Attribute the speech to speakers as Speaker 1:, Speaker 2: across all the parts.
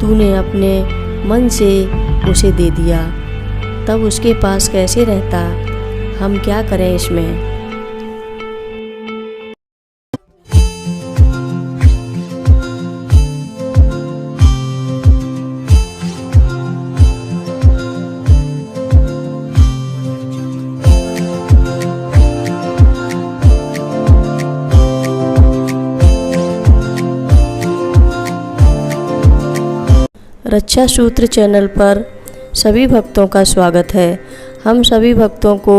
Speaker 1: तूने अपने मन से उसे दे दिया, तब उसके पास कैसे रहता? हम क्या करें इसमें। रक्षा सूत्र चैनल पर सभी भक्तों का स्वागत है। हम सभी भक्तों को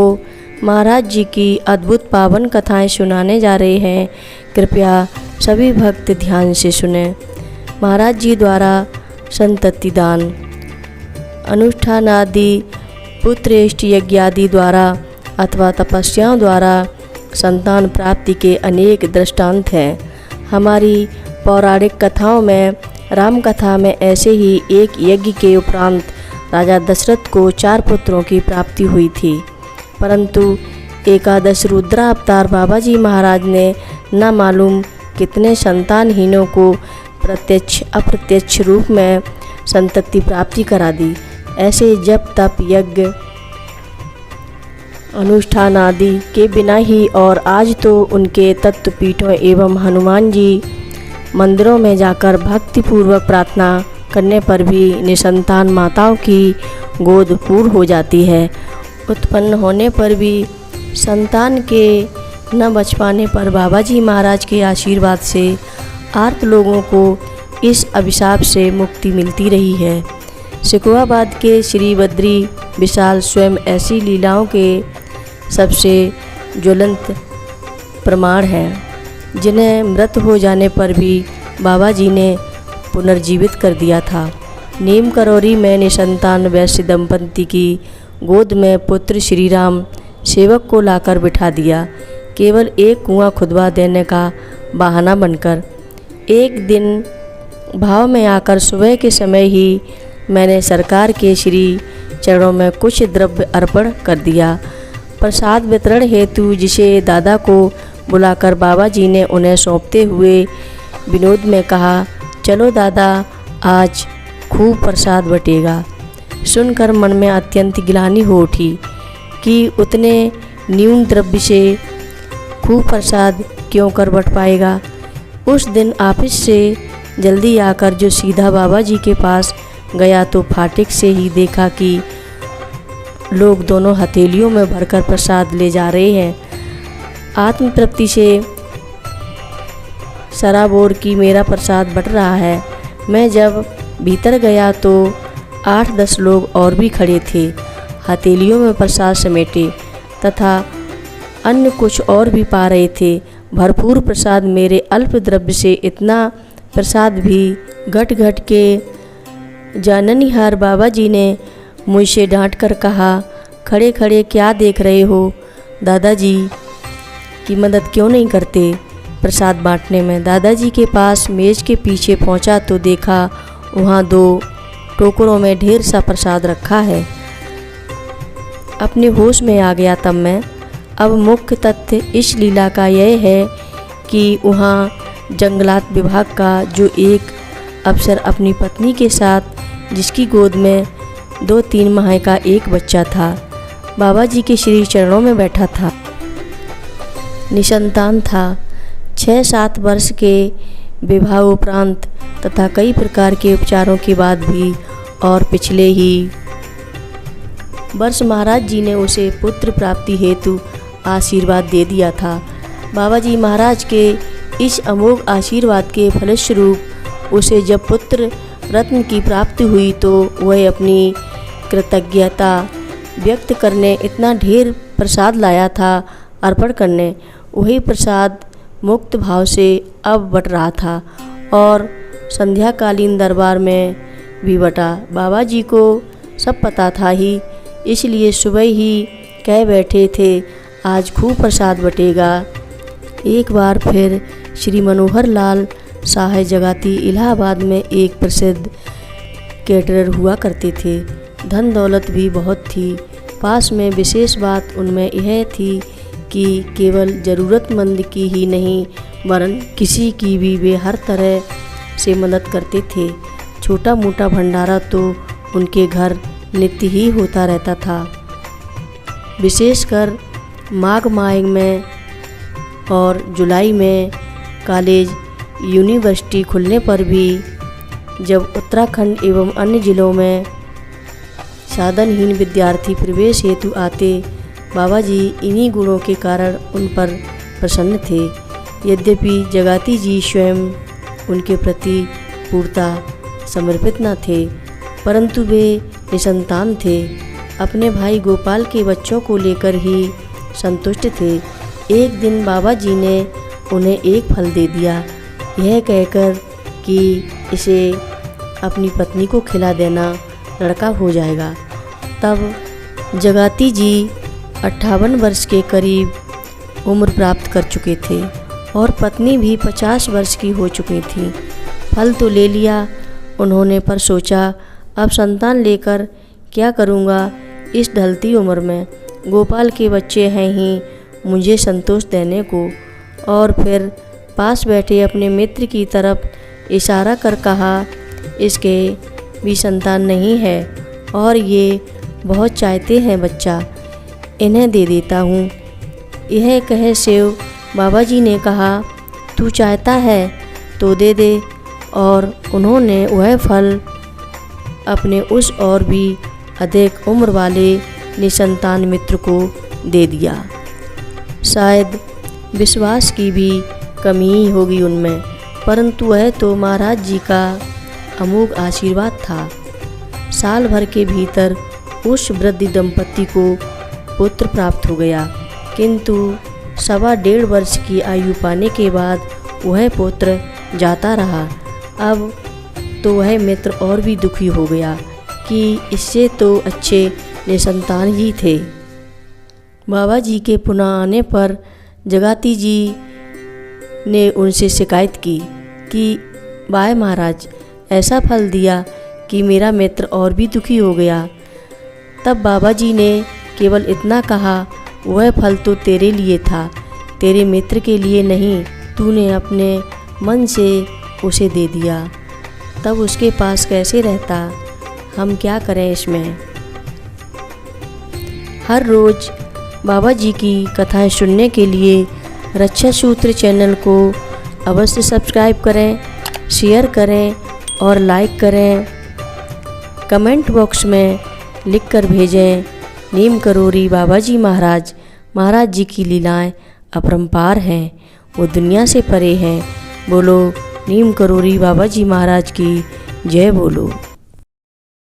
Speaker 1: महाराज जी की अद्भुत पावन कथाएं सुनाने जा रहे हैं। कृपया सभी भक्त ध्यान से सुने। महाराज जी द्वारा संतति दान, अनुष्ठान आदि, पुत्रेष्ट यज्ञ आदि द्वारा अथवा तपस्याओं द्वारा संतान प्राप्ति के अनेक दृष्टांत हैं। हमारी पौराणिक कथाओं में, राम कथा में ऐसे ही एक यज्ञ के उपरांत राजा दशरथ को 4 पुत्रों की प्राप्ति हुई थी, परंतु एकादश रुद्रा अवतार बाबा जी महाराज ने न मालूम कितने संतानहीनों को प्रत्यक्ष अप्रत्यक्ष रूप में संतति प्राप्ति करा दी। ऐसे जप तप यज्ञ अनुष्ठान आदि के बिना ही, और आज तो उनके तत्वपीठों एवं हनुमान जी मंदिरों में जाकर भक्तिपूर्वक प्रार्थना करने पर भी निसंतान माताओं की गोद पूर्ण हो जाती है। उत्पन्न होने पर भी संतान के न बच पाने पर बाबा जी महाराज के आशीर्वाद से आर्त लोगों को इस अभिशाप से मुक्ति मिलती रही है। सिकुआबाद के श्री बद्री विशाल स्वयं ऐसी लीलाओं के सबसे ज्वलंत प्रमाण हैं, जिन्हें मृत हो जाने पर भी बाबा जी ने पुनर्जीवित कर दिया था। नीम करौरी में निसंतान वैश्य दंपति की गोद में पुत्र श्री राम सेवक को लाकर बिठा दिया, केवल एक कुआं खुदवा देने का बहाना बनकर। एक दिन भाव में आकर सुबह के समय ही मैंने सरकार के श्री चरणों में कुछ द्रव्य अर्पण कर दिया। प्रसाद वितरण हेतु जिसे दादा को बुलाकर बाबा जी ने उन्हें सौंपते हुए विनोद में कहा, चलो दादा, आज खूब प्रसाद बटेगा। सुनकर मन में अत्यंत ग्लानि हो उठी कि उतने न्यून द्रव्य से खूब प्रसाद क्यों कर बट पाएगा। उस दिन ऑफिस से जल्दी आकर जो सीधा बाबा जी के पास गया तो फाटक से ही देखा कि लोग दोनों हथेलियों में भरकर प्रसाद ले जा रहे हैं। आत्म तृप्ति से सराबोर की मेरा प्रसाद बट रहा है। मैं जब भीतर गया तो 8-10 लोग और भी खड़े थे, हथेलियों में प्रसाद समेटे तथा अन्य कुछ और भी पा रहे थे। भरपूर प्रसाद मेरे अल्प द्रव्य से इतना प्रसाद भी घट घट के जाननिहार बाबा जी ने मुझसे डांट कर कहा, खड़े खड़े क्या देख रहे हो? दादाजी की मदद क्यों नहीं करते प्रसाद बांटने में? दादाजी के पास मेज के पीछे पहुंचा तो देखा वहाँ 2 टोकरों में ढेर सा प्रसाद रखा है। अपने होश में आ गया तब मैं। अब मुख्य तथ्य इस लीला का यह है कि वहाँ जंगलात विभाग का जो एक अफसर अपनी पत्नी के साथ, जिसकी गोद में 2-3 माह का एक बच्चा था, बाबा जी के श्री चरणों में बैठा था। निसंतान था। 6-7 वर्ष के विवाह उपरांत तथा कई प्रकार के उपचारों के बाद भी और पिछले ही वर्ष महाराज जी ने उसे पुत्र प्राप्ति हेतु आशीर्वाद दे दिया था। बाबा जी महाराज के इस अमोघ आशीर्वाद के फलस्वरूप उसे जब पुत्र रत्न की प्राप्ति हुई तो वह अपनी कृतज्ञता व्यक्त करने इतना ढेर प्रसाद लाया था अर्पण करने। वही प्रसाद मुक्त भाव से अब बट रहा था और संध्याकालीन दरबार में भी बटा। बाबा जी को सब पता था ही, इसलिए सुबह ही कह बैठे थे, आज खूब प्रसाद बटेगा। एक बार फिर श्री मनोहर लाल शाह जगाती इलाहाबाद में एक प्रसिद्ध कैटरर हुआ करते थे। धन दौलत भी बहुत थी। पास में विशेष बात उनमें यह थी कि केवल ज़रूरतमंद की ही नहीं वरन किसी की भी वे हर तरह से मदद करते थे। छोटा मोटा भंडारा तो उनके घर नित्य ही होता रहता था। विशेषकर माघ माह में और जुलाई में कॉलेज यूनिवर्सिटी खुलने पर भी जब उत्तराखंड एवं अन्य जिलों में साधनहीन विद्यार्थी प्रवेश हेतु आते, बाबा जी इन्हीं गुणों के कारण उन पर प्रसन्न थे। यद्यपि जगाती जी स्वयं उनके प्रति पूर्णतः समर्पित न थे, परंतु वे निसंतान थे। अपने भाई गोपाल के बच्चों को लेकर ही संतुष्ट थे। एक दिन बाबा जी ने उन्हें एक फल दे दिया, यह कहकर कि इसे अपनी पत्नी को खिला देना, लड़का हो जाएगा। तब जगाती जी 58 वर्ष के करीब उम्र प्राप्त कर चुके थे और पत्नी भी 50 वर्ष की हो चुकी थी। फल तो ले लिया उन्होंने, पर सोचा अब संतान लेकर क्या करूँगा इस ढलती उम्र में। गोपाल के बच्चे हैं ही मुझे संतोष देने को। और फिर पास बैठे अपने मित्र की तरफ इशारा कर कहा, इसके भी संतान नहीं है और ये बहुत चाहते हैं बच्चा, इन्हें दे देता हूँ। यह कहे शिव बाबा जी ने कहा, तू चाहता है तो दे दे। और उन्होंने वह फल अपने उस और भी अधिक उम्र वाले निसंतान मित्र को दे दिया। शायद विश्वास की भी कमी ही होगी उनमें, परंतु वह तो महाराज जी का अमोघ आशीर्वाद था। साल भर के भीतर उस वृद्ध दंपति को पुत्र प्राप्त हो गया, किंतु 1.25 वर्ष की आयु पाने के बाद वह पुत्र जाता रहा। अब तो वह मित्र और भी दुखी हो गया कि इससे तो अच्छे निसंतान ही थे। बाबा जी के पुनः आने पर जगाती जी ने उनसे शिकायत की कि वाह महाराज, ऐसा फल दिया कि मेरा मित्र और भी दुखी हो गया। तब बाबा जी ने केवल इतना कहा, वह फल तो तेरे लिए था, तेरे मित्र के लिए नहीं। तूने अपने मन से उसे दे दिया, तब उसके पास कैसे रहता। हम क्या करें इसमें। हर रोज़ बाबा जी की कथाएं सुनने के लिए रक्षा सूत्र चैनल को अवश्य सब्सक्राइब करें, शेयर करें और लाइक करें। कमेंट बॉक्स में लिखकर भेजें, नीम करोरी बाबा जी महाराज जी की लीलाएं अपरंपार हैं, वो दुनिया से परे हैं। बोलो नीम करोरी बाबा जी महाराज की जय बोलो।